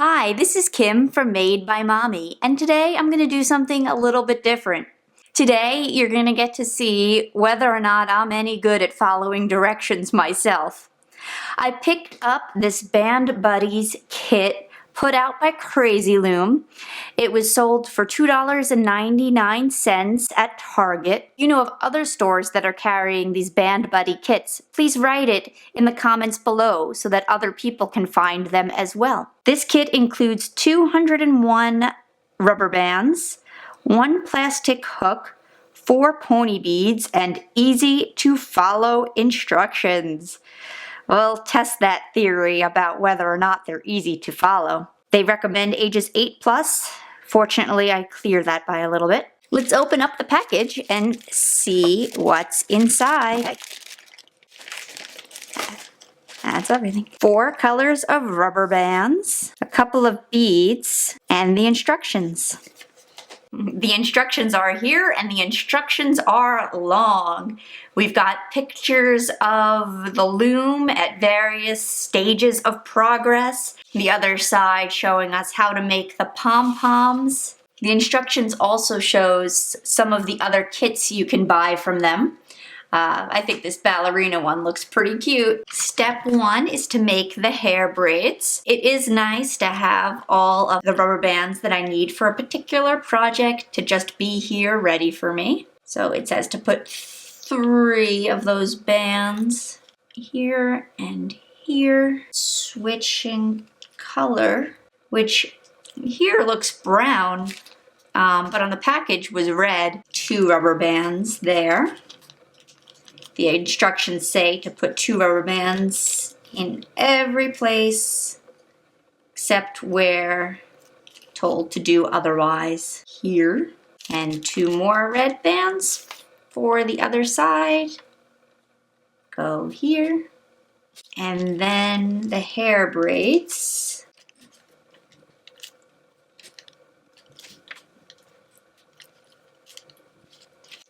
Hi, this is Kim from Made by Mommy, and today I'm going to do something a little bit different. Today you're going to get to see whether or not I'm any good at following directions myself. I picked up this Band Buddies kit put out by Cra-Z-Loom. It was sold for $2.99 at Target. You know of other stores that are carrying these Band Buddy kits, please write it in the comments below so that other people can find them as well. This kit includes 201 rubber bands, 1 plastic hook, 4 pony beads, and easy to follow instructions. We'll test that theory about whether or not they're easy to follow. They recommend ages 8+. Fortunately, I cleared that by a little bit. Let's open up the package and see what's inside. That's everything. 4 colors of rubber bands, a couple of beads, and the instructions. The instructions are here, and the instructions are long. We've got pictures of the loom at various stages of progress. The other side showing us how to make the pom-poms. The instructions also shows some of the other kits you can buy from them. I think this ballerina one looks pretty cute. Step 1 is to make the hair braids. It is nice to have all of the rubber bands that I need for a particular project to just be here ready for me. So it says to put 3 of those bands here and here. Switching color, which here looks brown, but on the package was red. 2 rubber bands there. The instructions say to put 2 rubber bands in every place except where told to do otherwise. Here. And 2 more red bands for the other side. Go here. And then the hair braids.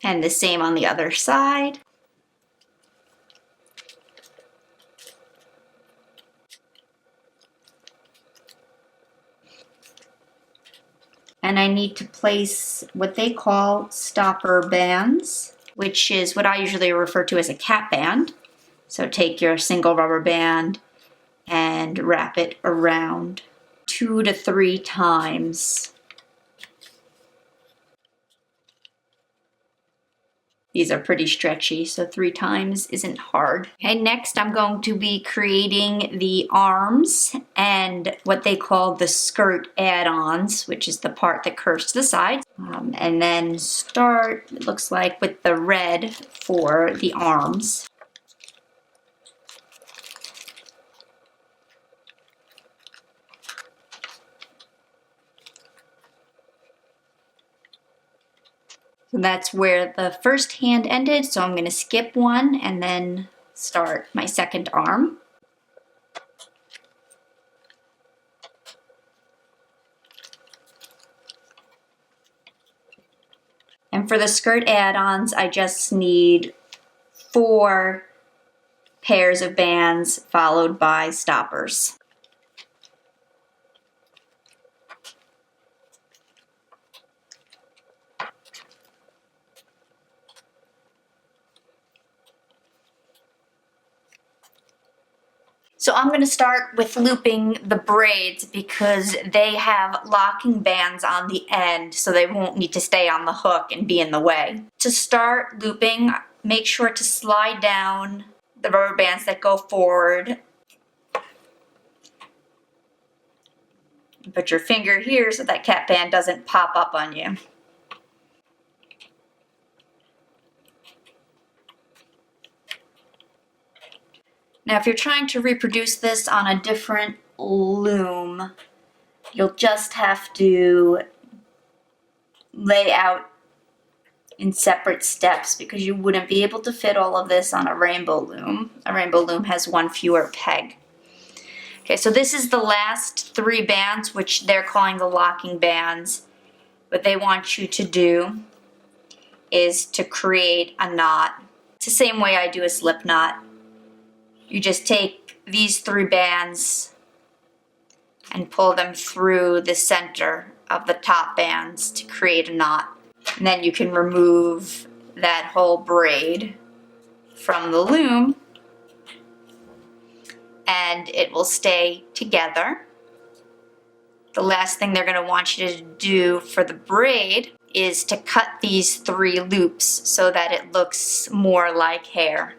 And the same on the other side. And I need to place what they call stopper bands, which is what I usually refer to as a cap band. So take your single rubber band and wrap it around 2 to 3 times. These are pretty stretchy, so 3 times isn't hard. Okay, next I'm going to be creating the arms and what they call the skirt add-ons, which is the part that curves to the sides. And then start, it looks like, with the red for the arms. So that's where the first hand ended, so I'm going to skip one and then start my second arm. And for the skirt add-ons, I just need 4 pairs of bands followed by stoppers. So I'm going to start with looping the braids because they have locking bands on the end so they won't need to stay on the hook and be in the way. To start looping, make sure to slide down the rubber bands that go forward. Put your finger here so that cap band doesn't pop up on you. Now, if you're trying to reproduce this on a different loom, you'll just have to lay out in separate steps because you wouldn't be able to fit all of this on a Rainbow Loom. A Rainbow Loom has 1 fewer peg. Okay, so this is the last 3 bands, which they're calling the locking bands. What they want you to do is to create a knot. It's the same way I do a slip knot. You just take these 3 bands and pull them through the center of the top bands to create a knot. And then you can remove that whole braid from the loom and it will stay together. The last thing they're going to want you to do for the braid is to cut these 3 loops so that it looks more like hair.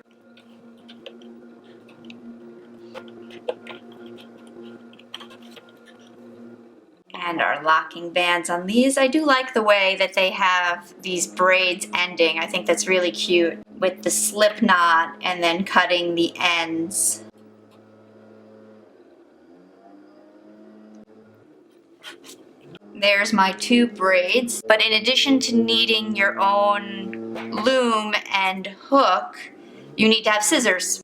And our locking bands on these, I do like the way that they have these braids ending. I think that's really cute with the slip knot and then cutting the ends. There's my 2 braids, but in addition to needing your own loom and hook, you need to have scissors.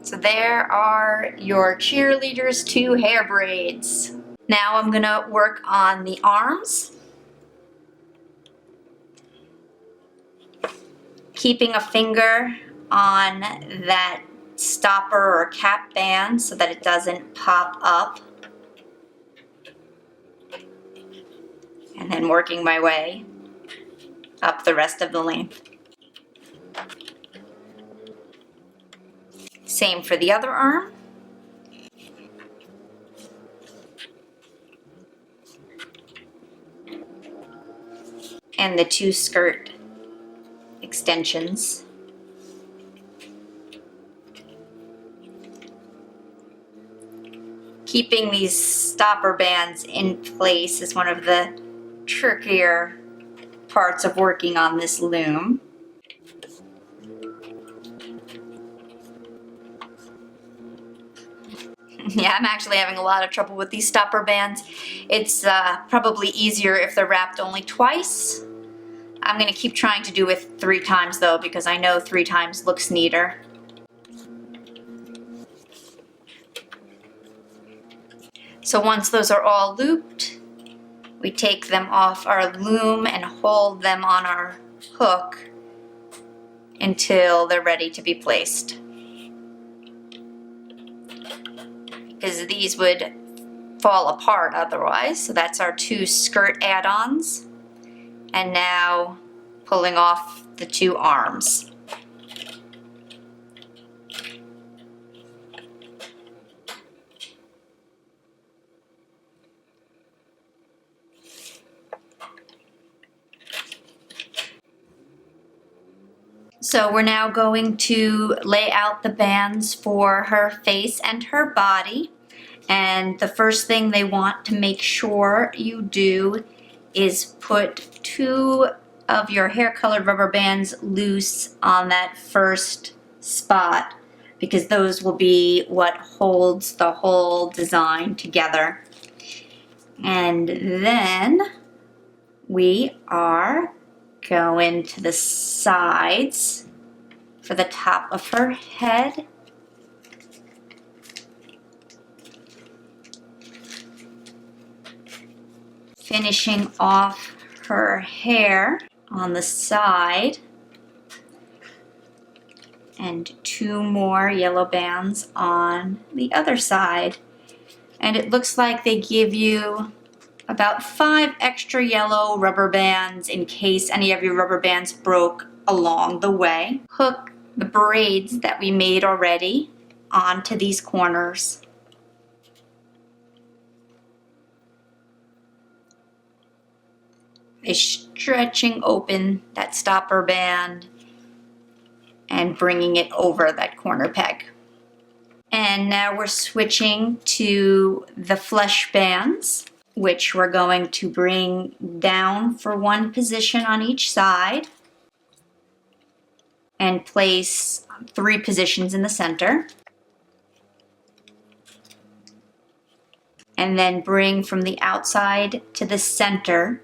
So there are your Cheerleader's 2 hair braids. Now I'm gonna work on the arms. Keeping a finger on that stopper or cap band so that it doesn't pop up. And then working my way up the rest of the length. Same for the other arm. And the 2 skirt extensions. Keeping these stopper bands in place is one of the trickier parts of working on this loom. Yeah, I'm actually having a lot of trouble with these stopper bands. It's probably easier if they're wrapped only twice. I'm going to keep trying to do it 3 times though, because I know 3 times looks neater. So once those are all looped, we take them off our loom and hold them on our hook until they're ready to be placed. Because these would fall apart otherwise. So that's our 2 skirt add-ons. And now pulling off the 2 arms. So we're now going to lay out the bands for her face and her body. And the first thing they want to make sure you do is put 2 of your hair colored rubber bands loose on that first spot, because those will be what holds the whole design together. And then we are going to the sides for the top of her head. Finishing off her hair on the side. And 2 more yellow bands on the other side. And it looks like they give you about 5 extra yellow rubber bands in case any of your rubber bands broke along the way. Hook the braids that we made already onto these corners. By stretching open that stopper band and bringing it over that corner peg. And now we're switching to the flesh bands, which we're going to bring down for 1 position on each side and place 3 positions in the center. And then bring from the outside to the center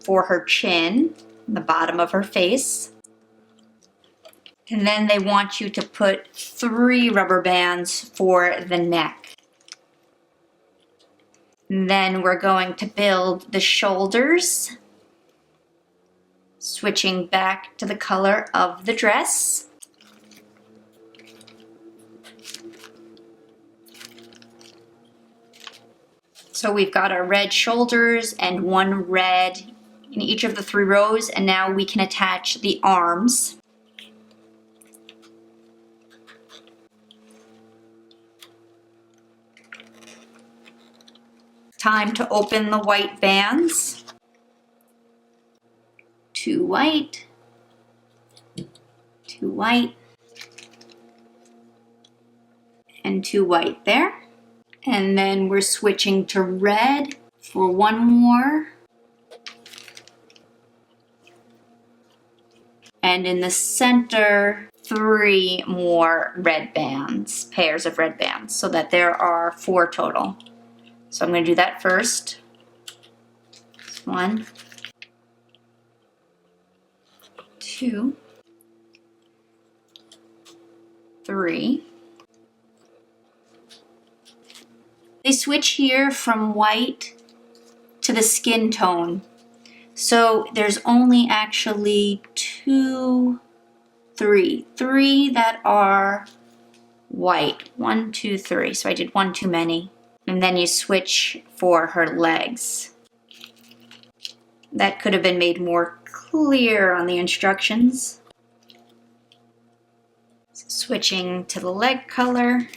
for her chin, the bottom of her face. And then they want you to put 3 rubber bands for the neck. And then we're going to build the shoulders, switching back to the color of the dress. So we've got our red shoulders and one red in each of the 3 rows, and now we can attach the arms. Time to open the white bands. 2 white, 2 white, and 2 white there. And then we're switching to red for 1 more. And in the center, 3 more red bands, pairs of red bands, so that there are 4 total. So I'm going to do that first. 1, 2, 3. They switch here from white to the skin tone. So there's only actually 3 that are white. 1, 2, 3. So I did 1 too many. And then you switch for her legs. That could have been made more clear on the instructions. So switching to the leg color.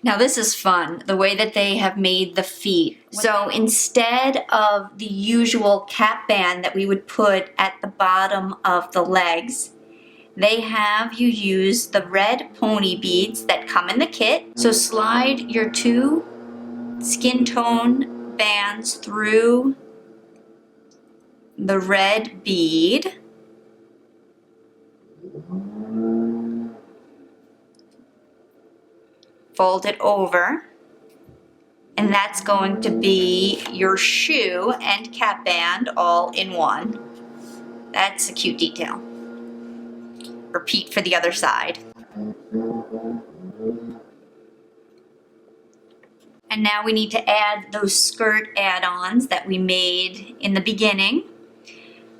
Now this is fun, the way that they have made the feet. So instead of the usual cap band that we would put at the bottom of the legs, they have you use the red pony beads that come in the kit. So slide your 2 skin tone bands through the red bead. Fold it over, and that's going to be your shoe and cap band all in one. That's a cute detail. Repeat for the other side. And now we need to add those skirt add-ons that we made in the beginning.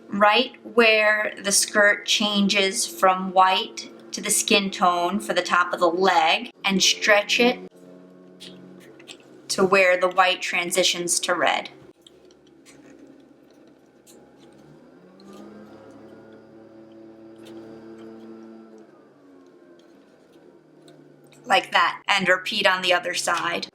Right where the skirt changes from white to the skin tone for the top of the leg, and stretch it to where the white transitions to red. Like that, and repeat on the other side.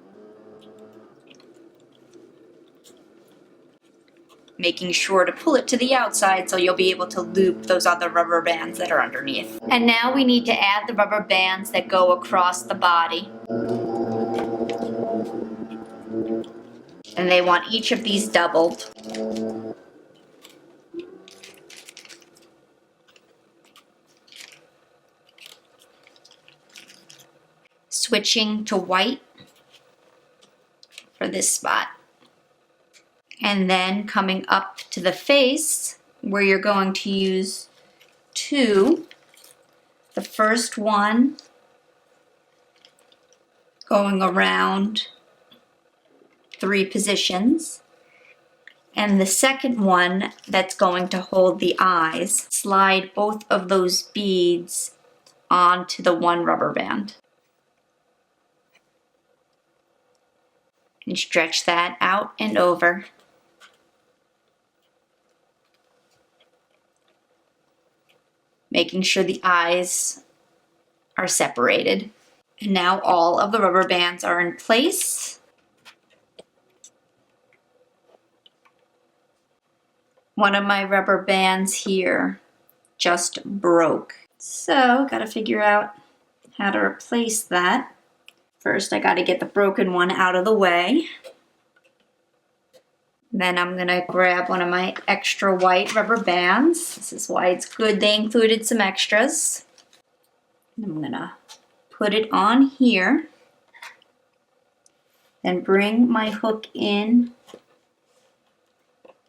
Making sure to pull it to the outside so you'll be able to loop those other rubber bands that are underneath. And now we need to add the rubber bands that go across the body. And they want each of these doubled. Switching to white for this spot. And then coming up to the face, where you're going to use 2. The first one going around 3 positions. And the second one that's going to hold the eyes. Slide both of those beads onto the 1 rubber band. And stretch that out and over. Making sure the eyes are separated. And now all of the rubber bands are in place. One of my rubber bands here just broke. So, gotta figure out how to replace that. First, I gotta get the broken one out of the way. Then I'm gonna grab one of my extra white rubber bands. This is why it's good they included some extras. And I'm gonna put it on here. Then bring my hook in,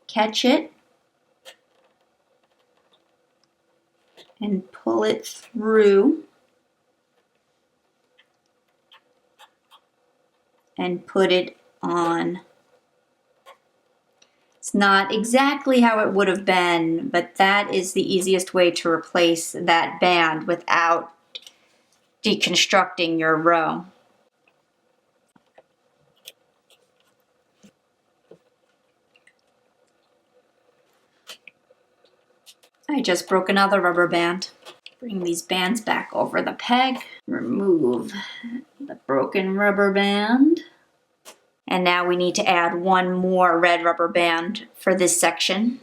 catch it, and pull it through. And put it on. It's not exactly how it would have been, but that is the easiest way to replace that band without deconstructing your row. I just broke another rubber band. Bring these bands back over the peg. Remove the broken rubber band. And now we need to add one more red rubber band for this section.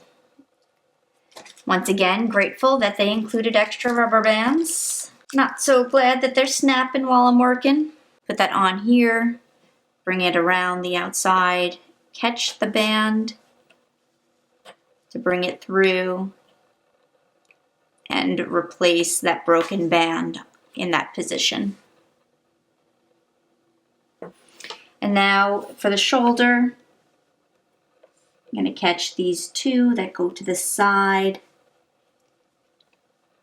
Once again, grateful that they included extra rubber bands. Not so glad that they're snapping while I'm working. Put that on here, bring it around the outside, catch the band to bring it through, and replace that broken band in that position. And now for the shoulder, I'm going to catch these two that go to the side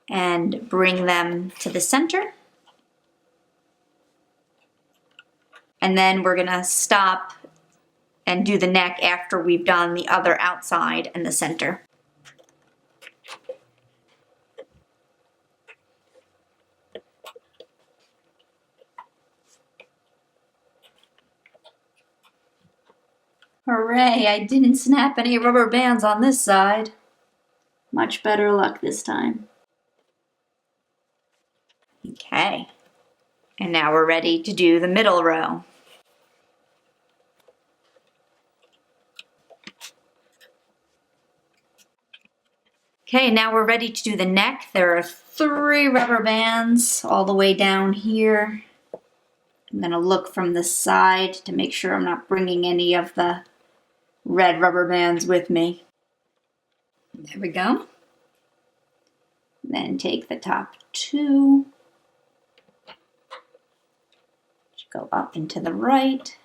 and bring them to the center. And then we're going to stop and do the neck after we've done the other outside and the center. Hooray, I didn't snap any rubber bands on this side. Much better luck this time. Okay, and now we're ready to do the middle row. Okay, now we're ready to do the neck. There are 3 rubber bands all the way down here. I'm gonna look from the side to make sure I'm not bringing any of the red rubber bands with me. There we go. Then take the top 2. Go up and to the right.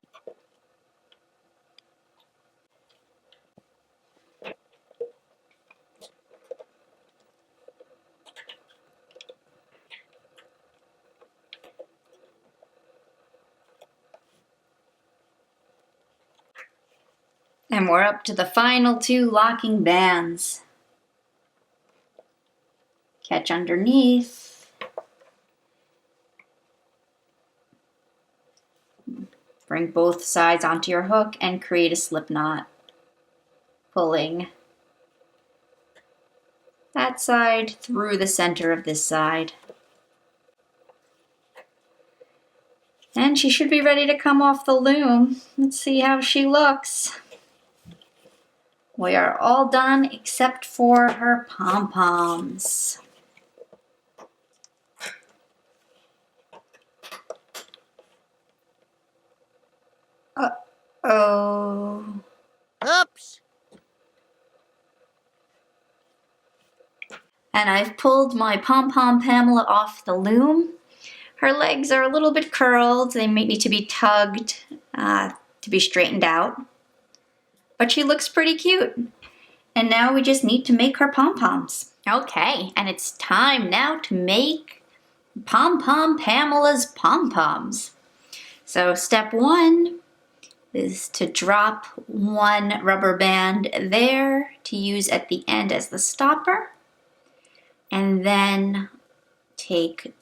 And we're up to the final 2 locking bands. Catch underneath. Bring both sides onto your hook and create a slip knot. Pulling that side through the center of this side. And she should be ready to come off the loom. Let's see how she looks. We are all done except for her pom-poms. Uh-oh. Oops. And I've pulled my Pom-Pom Pamela off the loom. Her legs are a little bit curled. They may need to be tugged to be straightened out. But she looks pretty cute. And now we just need to make her pom-poms. Okay, and it's time now to make Pom-Pom Pamela's pom-poms. So step 1 is to drop 1 rubber band there to use at the end as the stopper. And then take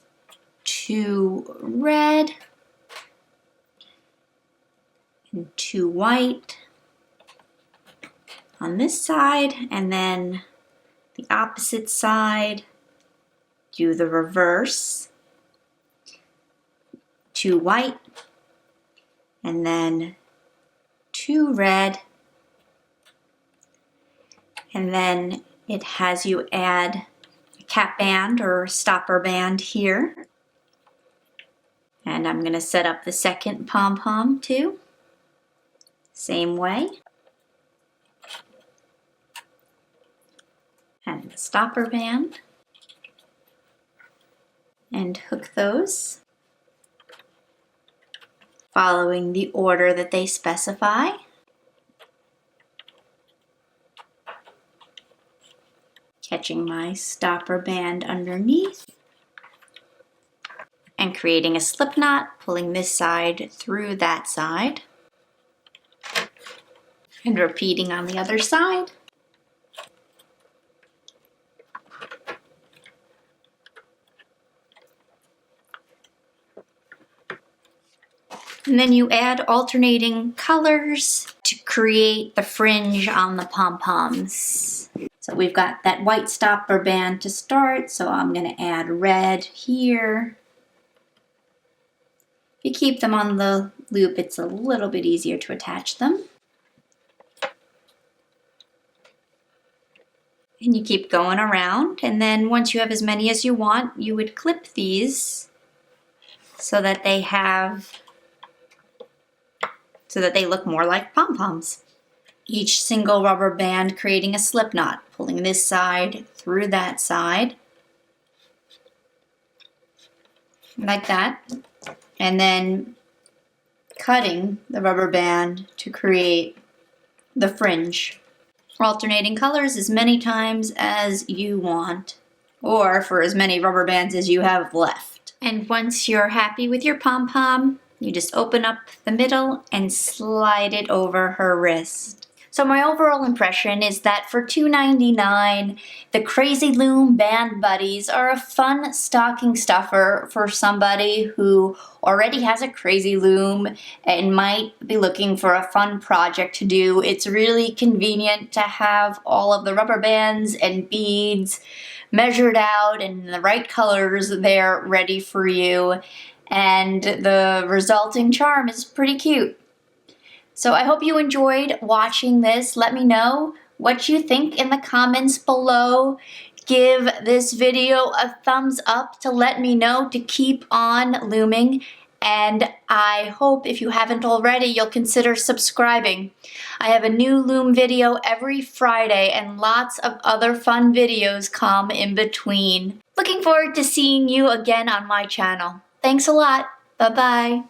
2 red and 2 white on this side, and then the opposite side, do the reverse. 2 white, and then 2 red, and then it has you add a cap band or stopper band here. And I'm going to set up the second pom-pom too. Same way. And the stopper band. And hook those, following the order that they specify. Catching my stopper band underneath. And creating a slip knot, pulling this side through that side. And repeating on the other side. And then you add alternating colors to create the fringe on the pom-poms. So we've got that white stopper band to start, so I'm going to add red here. If you keep them on the loop, it's a little bit easier to attach them. And you keep going around, and then once you have as many as you want, you would clip these so that they look more like pom-poms. Each single rubber band creating a slip knot, pulling this side through that side, like that, and then cutting the rubber band to create the fringe. Alternating colors as many times as you want, or for as many rubber bands as you have left. And once you're happy with your pom-pom, you just open up the middle and slide it over her wrist. So my overall impression is that for $2.99, the Cra-Z-Loom Band Buddies are a fun stocking stuffer for somebody who already has a Cra-Z-Loom and might be looking for a fun project to do. It's really convenient to have all of the rubber bands and beads measured out and in the right colors there ready for you. And the resulting charm is pretty cute. So I hope you enjoyed watching this. Let me know what you think in the comments below. Give this video a thumbs up to let me know to keep on looming. And I hope if you haven't already, you'll consider subscribing. I have a new loom video every Friday and lots of other fun videos come in between. Looking forward to seeing you again on my channel. Thanks a lot. Bye-bye.